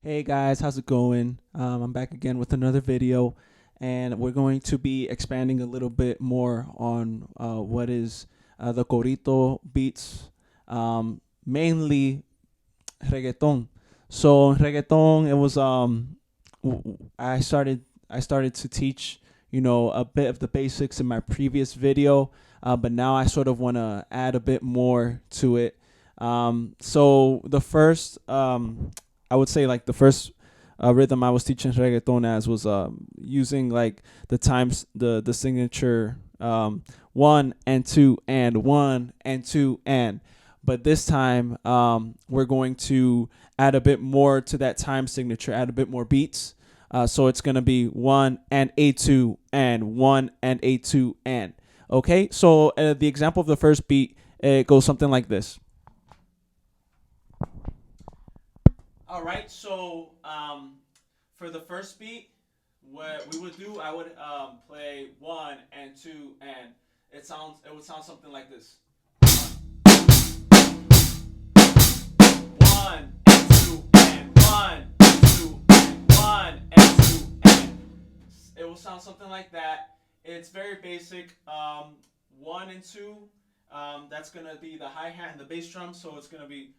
Hey guys, how's it going? I'm back again with another video, and we're going to be expanding a little bit more on what is the corito beats, mainly reggaeton. So reggaeton, it was I started to teach a bit of the basics in my previous video, but now I sort of want to add a bit more to it. So the first I would say like the first rhythm I was teaching reggaeton as was using like the times the signature 1 and 2 and 1 and 2 and. But this time we're going to add a bit more to that time signature, add a bit more beats. So it's gonna be 1 and A2 and 1 and A2 and. Okay, so the example of the first beat, it goes something like this. All right, so for the first beat, what we would do, I would play 1 and 2 and. It would sound something like this. One and two and 1 and 2 and 1 and 2 and. It will sound something like that. It's very basic. 1 and 2. That's gonna be the hi hat and the bass drum. So it's gonna be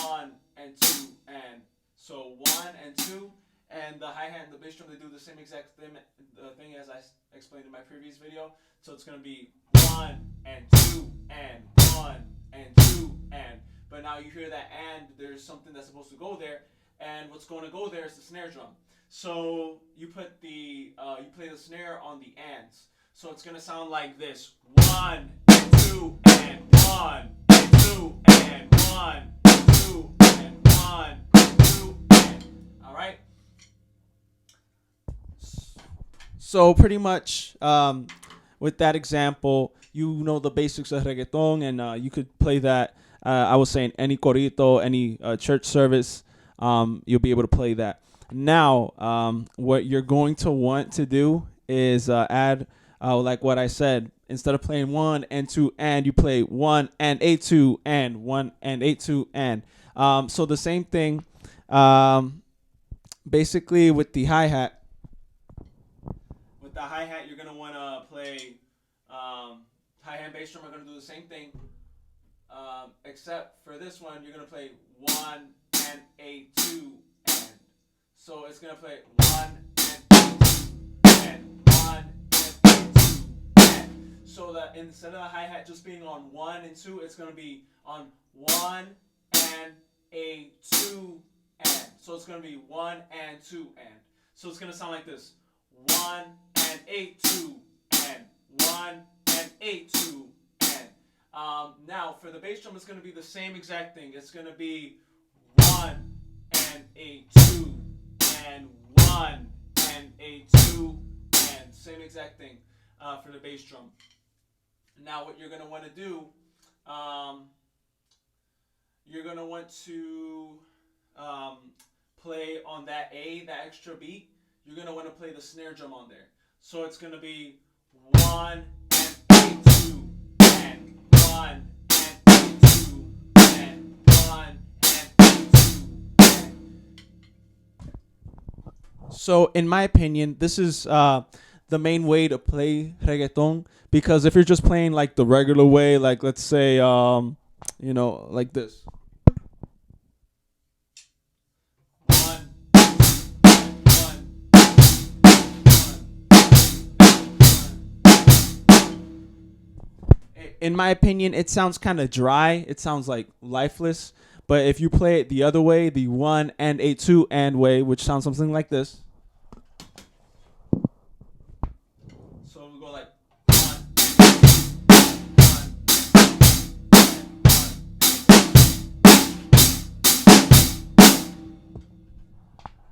1 and 2 and. So 1 and 2, and the hi hat and the bass drum, they do the same exact thing as I explained in my previous video. So it's gonna be 1 and 2 and 1 and 2 and. But now you hear that and there's something that's supposed to go there, and what's going to go there is the snare drum. So you play the snare on the ands. So it's gonna sound like this: 1 and 2 and 1 and 2 and 1 and 2 and. All right. So pretty much with that example, you know the basics of reggaeton, and you could play that. I was saying any corito, any church service, you'll be able to play that. Now, what you're going to want to do is add, like what I said, instead of playing 1 and 2 and, you play 1 and A2 and 1 and A2 and. So the same thing, basically with the hi hat. With the hi hat, you're gonna want to play hi hat and bass drum are gonna do the same thing. Except for this one, you're gonna play 1 and A2 and. So it's gonna play 1 and 2 and 1 and 2 and. So that instead of the hi hat just being on 1 and 2, it's gonna be on 1 and A2 and. So it's gonna be 1 and 2 and. So it's gonna sound like this: 1 and A2 and 1 and A2 and. Now for the bass drum, it's going to be the same exact thing. It's going to be 1 and A2 and 1 and A2 and. Same exact thing for the bass drum. Now what you're going to want to do, you're going to want to play on that A, that extra beat. You're going to want to play the snare drum on there. So it's going to be 1 and A2 and 1 and A2 and 1 and A2 and. So in my opinion, this is the main way to play reggaeton, because if you're just playing like the regular way, like let's say like this. One, in my opinion, it sounds kind of dry. It sounds like lifeless. But if you play it the other way, the 1 and A2 and way, which sounds something like this. So we go like 1.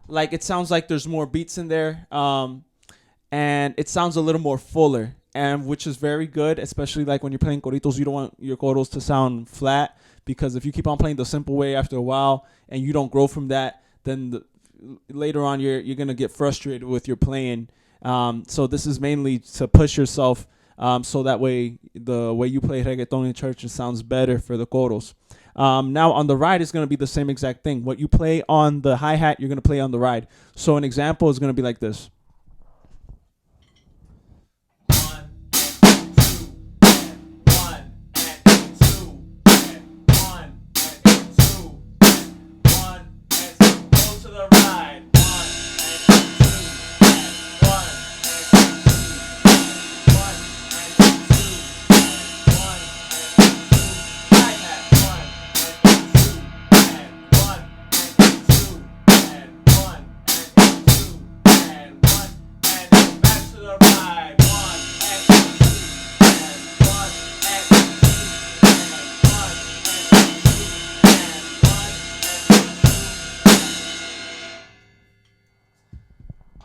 Like it sounds like there's more beats in there, and it sounds a little more fuller, and which is very good, especially like when you're playing coritos. You don't want your coros to sound flat, because if you keep on playing the simple way after a while and you don't grow from that, then later on you're gonna get frustrated with your playing. So this is mainly to push yourself, so that way the way you play reggaeton in church, it sounds better for the coros. Now on the ride is going to be the same exact thing. What you play on the hi-hat, you're going to play on the ride. So an example is going to be like this.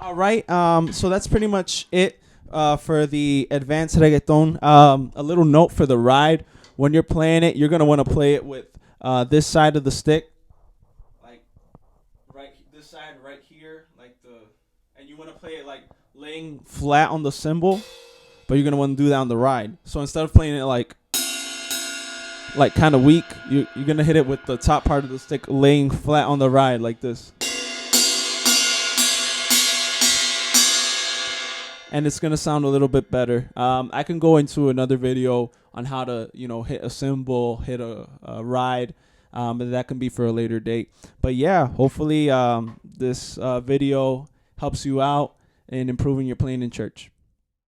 All right. So that's pretty much it for the advanced reggaeton. A little note for the ride: when you're playing it, you're gonna want to play it with this side of the stick, like this side right here, and you want to play it like laying flat on the cymbal, but you're gonna want to do that on the ride. So instead of playing it like kind of weak, you're gonna hit it with the top part of the stick laying flat on the ride like this. And it's gonna sound a little bit better. I can go into another video on how to, hit a cymbal, hit a ride, but that can be for a later date. But yeah, hopefully this video helps you out in improving your playing in church.